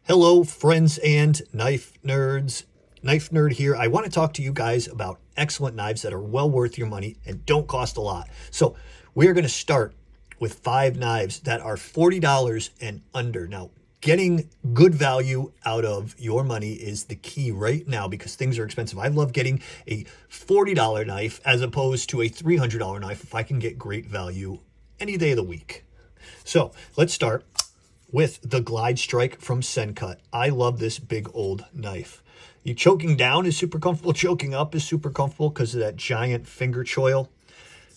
Hello, friends and knife nerds. Knifenerd here. I want to talk to you guys about excellent knives that are well worth your money and don't cost a lot. So we're going to start with 5 knives that are $40 and under. Now, getting good value out of your money is the key right now because things are expensive. I love getting a $40 knife as opposed to a $300 knife if I can get great value any day of the week. So let's start with the Glide Strike from Sencut. I love this big old knife. Choking down is super comfortable. Choking up is super comfortable because of that giant finger choil.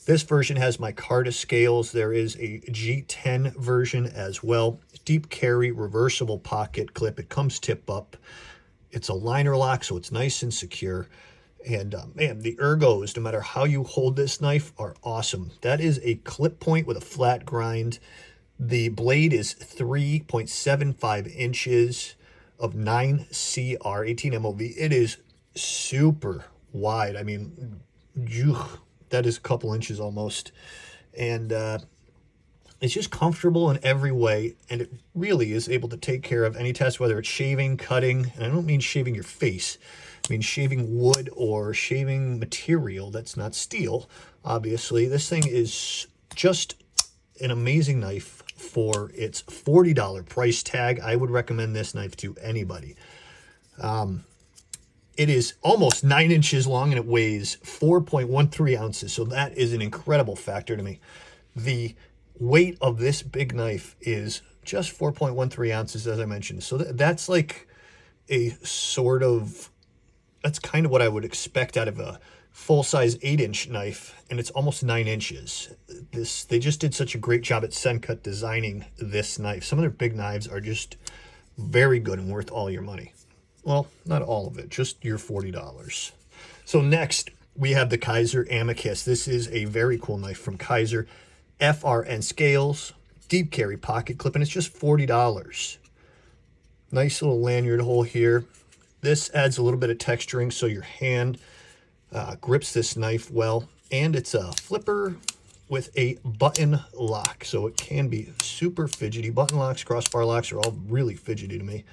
This version has micarta scales. There is a G10 version as well. Deep carry, reversible pocket clip. It comes tip up. It's a liner lock, so it's nice and secure. And man, the ergos, no matter how you hold this knife, are awesome. That is a clip point with a flat grind. The blade is 3.75 inches of 9CR, 18 MOV. It is super wide. I mean, that is a couple inches almost. And it's just comfortable in every way. And it really is able to take care of any task, whether it's shaving, cutting. And I don't mean shaving your face. I mean shaving wood or shaving material that's not steel, obviously. This thing is just an amazing knife for its $40 price tag. I would recommend this knife to anybody. It is almost 9 inches long and it weighs 4.13 ounces. So that is an incredible factor to me. The weight of this big knife is just 4.13 ounces, as I mentioned. So that's like a sort of, that's kind of what I would expect out of a full-size 8-inch knife, and it's almost 9 inches. They just did such a great job at Sencut designing this knife. Some of their big knives are just very good and worth all your money. Well, not all of it, just your $40. So next, we have the Kaiser Amicus. This is a very cool knife from Kaiser. FRN scales, deep carry pocket clip, and it's just $40. Nice little lanyard hole here. This adds a little bit of texturing so your hand grips this knife well, and it's a flipper with a button lock, so it can be super fidgety. Button locks, crossbar locks are all really fidgety to me.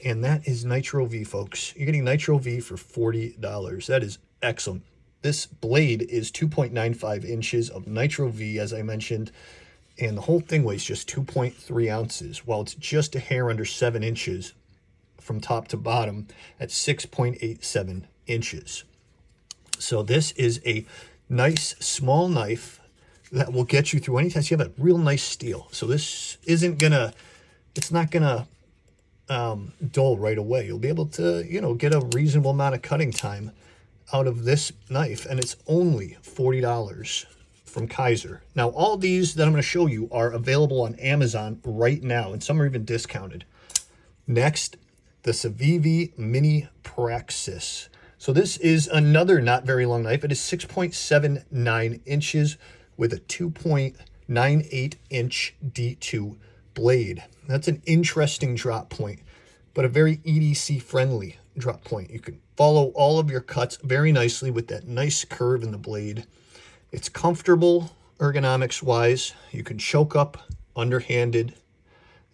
And that is Nitro V, folks. You're getting Nitro V for $40. That is excellent. This blade is 2.95 inches of Nitro V, as I mentioned, and the whole thing weighs just 2.3 ounces, while it's just a hair under 7 inches from top to bottom at 6.87 inches. So this is a nice small knife that will get you through any test. You have a real nice steel. So this isn't gonna, it's not gonna dull right away. You'll be able to, get a reasonable amount of cutting time out of this knife. And it's only $40 from Kaiser. Now, all these that I'm gonna show you are available on Amazon right now, and some are even discounted. Next, the CIVI Mini Praxis. So this is another not very long knife. It is 6.79 inches with a 2.98 inch D2 blade. That's an interesting drop point, but a very EDC friendly drop point. You can follow all of your cuts very nicely with that nice curve in the blade. It's comfortable ergonomics wise. You can choke up underhanded.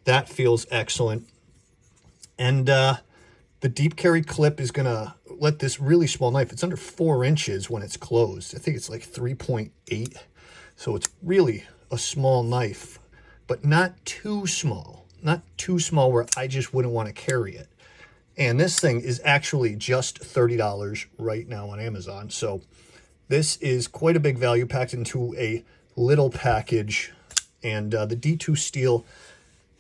That feels excellent. And the deep carry clip is gonna let this really small knife, it's under 4 inches when it's closed. I think it's like 3.8. So it's really a small knife, but not too small. Not too small where I just wouldn't want to carry it. And this thing is actually just $30 right now on Amazon. So this is quite a big value packed into a little package. And the D2 steel,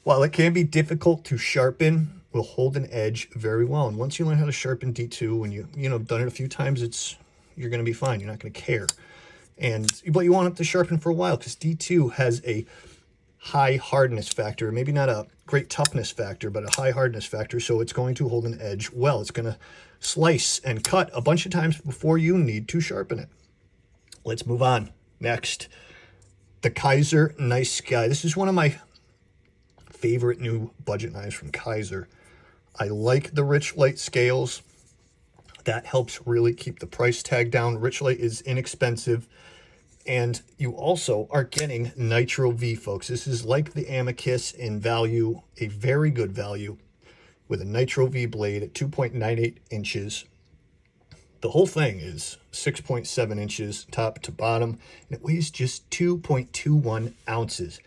while it can be difficult to sharpen, will hold an edge very well. And once you learn how to sharpen D2, and you've done it a few times, you're going to be fine. You're not going to care. But you want it to sharpen for a while because D2 has a high hardness factor. Maybe not a great toughness factor, but a high hardness factor. So it's going to hold an edge well. It's going to slice and cut a bunch of times before you need to sharpen it. Let's move on. Next, the Kaiser Nice Guy. This is one of my favorite new budget knives from Kaiser. I like the Richlight scales. That helps really keep the price tag down. Richlight is inexpensive. And you also are getting Nitro V, folks. This is like the Amicus in value, a very good value. with a Nitro V blade at 2.98 inches. The whole thing is 6.7 inches top to bottom, and it weighs just 2.21 ounces.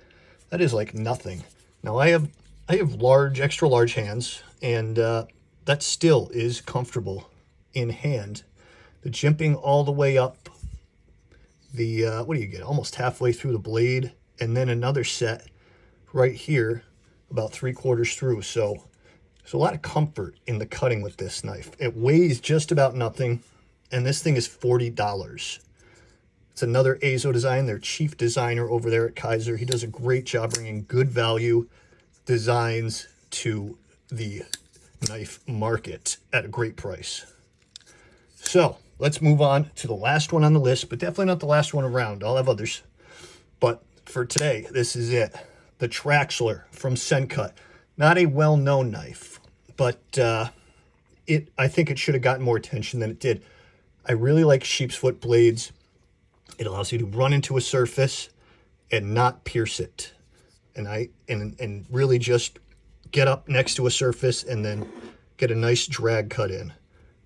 That is like nothing. Now I have large, extra large hands, and that still is comfortable in hand. The jimping all the way up the, what do you get? Almost halfway through the blade, and then another set right here, about 3/4 through. So there's a lot of comfort in the cutting with this knife. It weighs just about nothing, and this thing is $40. It's another Azo design, their chief designer over there at Kaiser. He does a great job bringing good value designs to the knife market at a great price. So let's move on to the last one on the list, but definitely not the last one around. I'll have others. But for today, this is it. The Traxler from Sencut. Not a well-known knife, but I think it should have gotten more attention than it did. I really like sheep's foot blades. It allows you to run into a surface and not pierce it. And really just get up next to a surface and then get a nice drag cut in.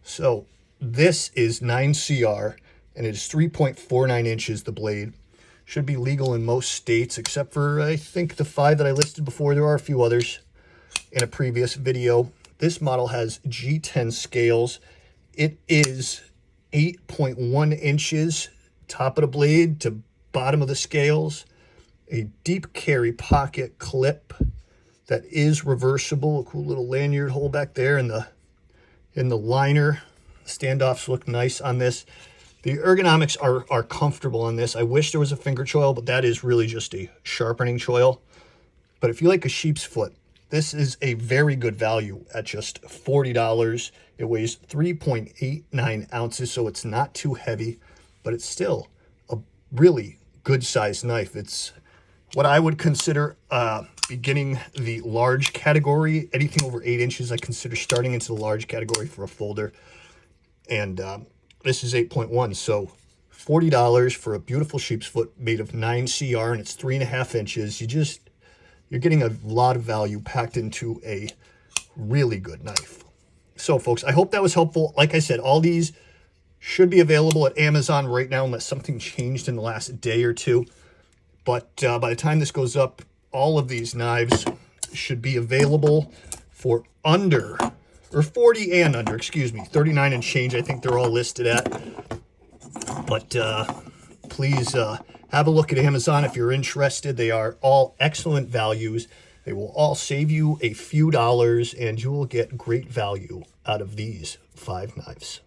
So this is 9CR, and it is 3.49 inches, the blade. Should be legal in most states, except for, I think, the 5 that I listed before. There are a few others in a previous video. This model has G10 scales. It is 8.1 inches, top of the blade to bottom of the scales. A deep carry pocket clip that is reversible. A cool little lanyard hole back there in the liner. Standoffs look nice on this. The ergonomics are comfortable on this. I wish there was a finger choil, but that is really just a sharpening choil. But if you like a sheep's foot, this is a very good value at just $40. It weighs 3.89 ounces, so it's not too heavy, but it's still a really good sized knife. It's what I would consider beginning the large category. Anything over 8 inches, I consider starting into the large category for a folder. And this is 8.1, so $40 for a beautiful sheep's foot made of 9CR, and it's 3.5 inches. You're getting a lot of value packed into a really good knife. So, folks, I hope that was helpful. Like I said, all these should be available at Amazon right now, unless something changed in the last day or two. But by the time this goes up, all of these knives should be available for under, or 40 and under, excuse me, 39 and change, I think they're all listed at. But please have a look at Amazon if you're interested. They are all excellent values. They will all save you a few dollars, and you will get great value out of these 5 knives.